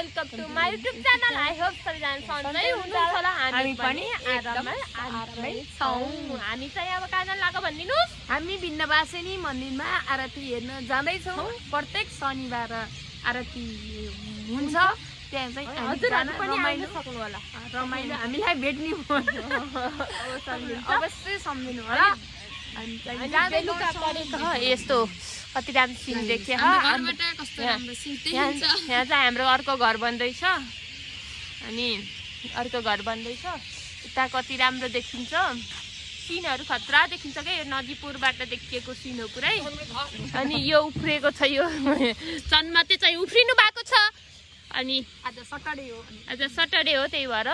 Welcome to my YouTube channel. I hope सबैजना सन्चै हुनुहुन्छ होला। हामी पनि आरामै छौँ। हामी चाहिँ अब कहाँ जान लाग्यो भनिदिनुस्। हामी विन्ध्यवासिनी मन्दिरमा आरती हेर्न जाँदैछौँ। प्रत्येक शनिबार आरती हुन्छ, त्यहाँ चाहिँ हजुरहरू पनि आउन सक्नु होला। रमाइलो हामीलाई भेट्ने अवश्य सम्झिनु होला। यस्तो कति राम्रो सिन देख्यो। यहाँ चाहिँ हाम्रो अर्को घर बन्दैछ, अनि अर्को घर बन्दैछ। यता कति राम्रो देखिन्छ, सिनहरू खतरा देखिन्छ क्या। यो नदीपुरबाट देखिएको सिन हो पुरै। अनि यो उफ्रिएको छ, यो चन्माते चाहिँ उफ्रिनु भएको छ। अनि आज सटरडे हो, त्यही भएर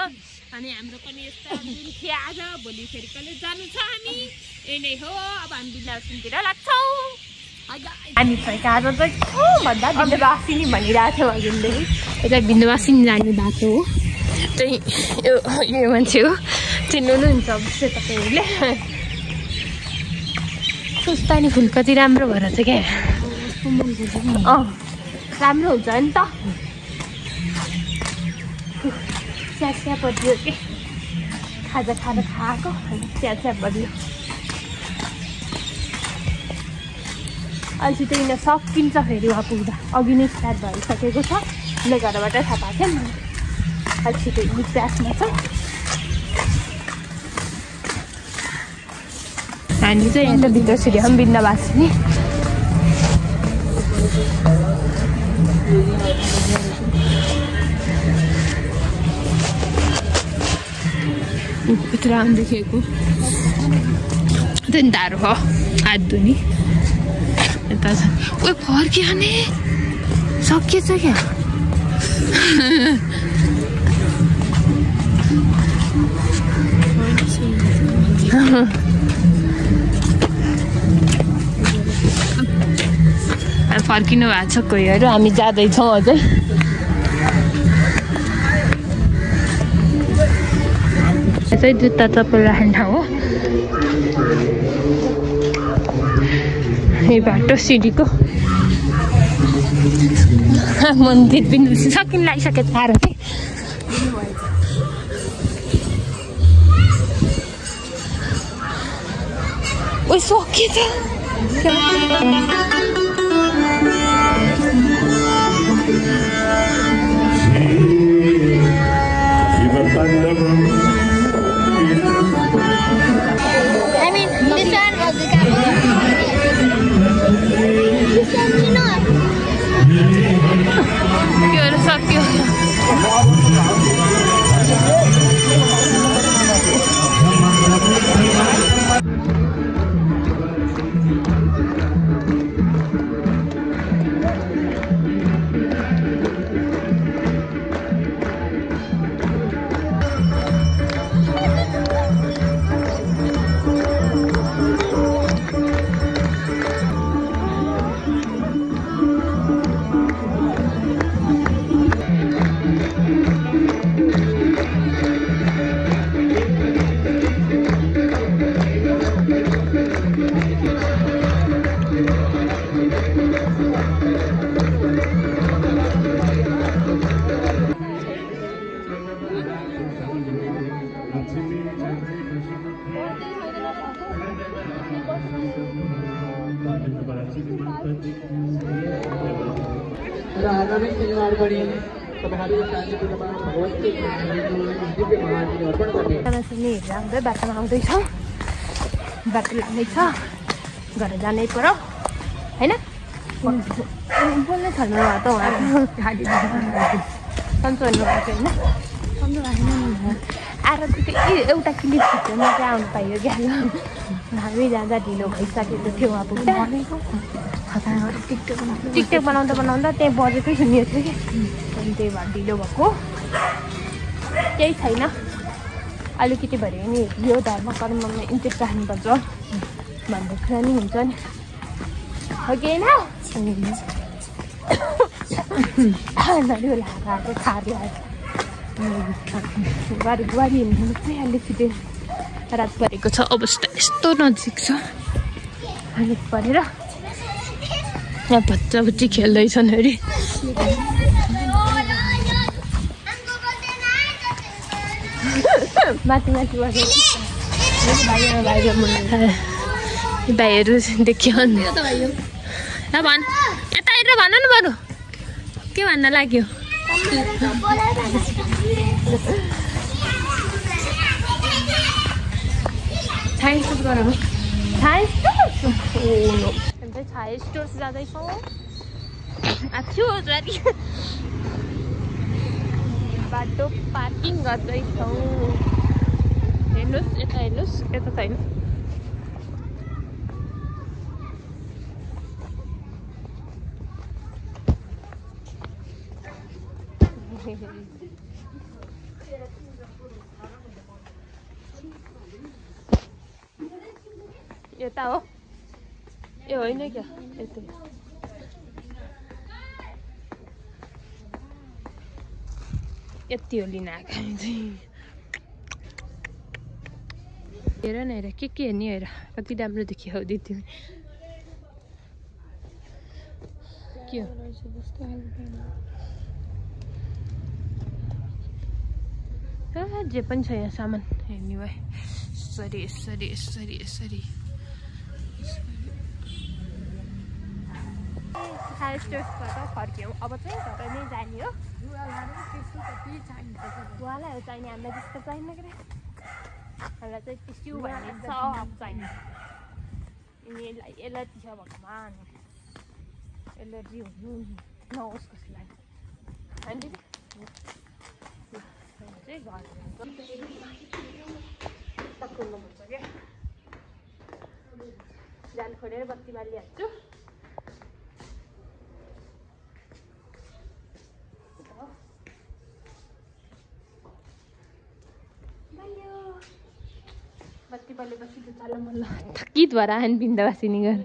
अनि हाम्रो पनि यस्तो दिन थियो आज। भोलि फेरि कलेज जानु छ। हामी यही नै हो। अब हामी विन्ध्यवासिनीतिर लाग्छौँ। हामी चाहिँ कहाँ चाहिँ भन्दा विन्ध्यवासिनी भनिरहेको थियो अघिले। यता विन्ध्यवासिनी जाने बाटो हो। चाहिँ यो मान्छे हो, चिन्नुहुन्छ अवश्य तपाईँहरूले। सुस्तानी फुल कति राम्रो भएर चाहिँ क्या। राम्रो हुन्छ नि त। स्या परियो के खाजा खाएको स्या परियो। अहिले चाहिँ यिनीहरू सकिन्छ फेरि वहाँ पुग्दा। अघि नै स्टार्ट भइसकेको छ, उसले घरबाट थाहा पाएको थियो नि। अहिले छिटो प्यासमा छ। हामी चाहिँ यहाँ त भित्र छिर्यो हम विन्ध्यवासिनी। यत्रो राम्रो देखेको टाढो हो हात धुने। यता छ ओ फर्किहाल्ने सकिएछ क्या। फर्किनु भएको छ कोहीहरू। हामी जाँदैछौँ अझै। चाहिँ जुत्ता चप्पल राख्ने ठाउँ हो। यही बाटो सिडीको मन्दिर पनि सकिन लागिसकेको छ आरती। ओ सकिएछ। सक्यो। राम्रै बाटोमा आउँदैछौँ। बाटो लाग्दैछ, घर जानै पर्यो होइन। बोल्नै थाल्नु भएको त उहाँहरू सन्चो हुनुभएको होइन। आरती चाहिँ एउटा क्लिप खिच्न चाहिँ आउनु पाइयो क्या। हामी जाँदा ढिलो भइसकेको थियो वहाँ पुग्दा। टिकटक बनाउँदा त्यहाँ बजेकै सुनिएको थियो कि। अनि त्यही भएर ढिलो भएको। केही छैन, अलिकति भरे नि यो धर्म कर्ममा इन्ट्रेस्ट राख्नुपर्छ भन्ने कुरा नि हुन्छ नि, हो कि होइन। नरिवल लगाएको खाएर बुहारी हिँड्नु चाहिँ अलिकति रात परेको छ। अवस्था यस्तो नजिक छ। अलिक परेर यहाँ बच्चा बच्ची खेल्दैछन् अरे। माथि माथि भाइहरू देखियो भन यता हेरेर भन न बरु के भन्न लाग्यो छाया स्टोर गरौँ छाया स्टोर जाँदैछौँ आछ्यो बाटो पार्किङ गर्दैछौँ हेर्नुहोस् यता हेर्नुहोस् यता छैन यता हो ए होइन क्या यतै यति हो लिन आएको हामी चाहिँ हेर न हेर के हेर्ने हेर कति राम्रो देखियो हौ दिदी के हो जे पनि छ यहाँ सामान हेर्ने भए यसरी यसरी यसरी यसरी छाया स्टोर्सबाट फर्क्यौँ अब चाहिँ घर नै जाने हो उहाँलाई हो चाहिने हामीलाई त्यस्तो चाहिन्न के हामीलाई चाहिँ टिस्यु भन्ने छ अब चाहिने एलर्जी छ भगवान् एलर्जी हुनु नहोस् कसैलाई अनि चाहिँ घर खोल्नुपर्छ क्या जाल खोलेर बत्ती बालिहाल्छु बत्ती बालेपछि त चल मल्ल थकित भएर आएन बिन्दावासिनी गएर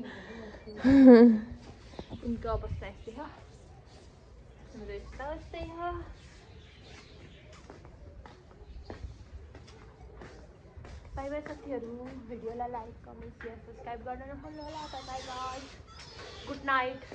उनको अवस्था यस्तै हो हाम्रो यस्तो यस्तै हो बाई बाई साथीहरू भिडियोलाई लाइक कमेन्ट सेयर सब्सक्राइब गर्न नभुल्नु होला बाई बाई गुड नाइट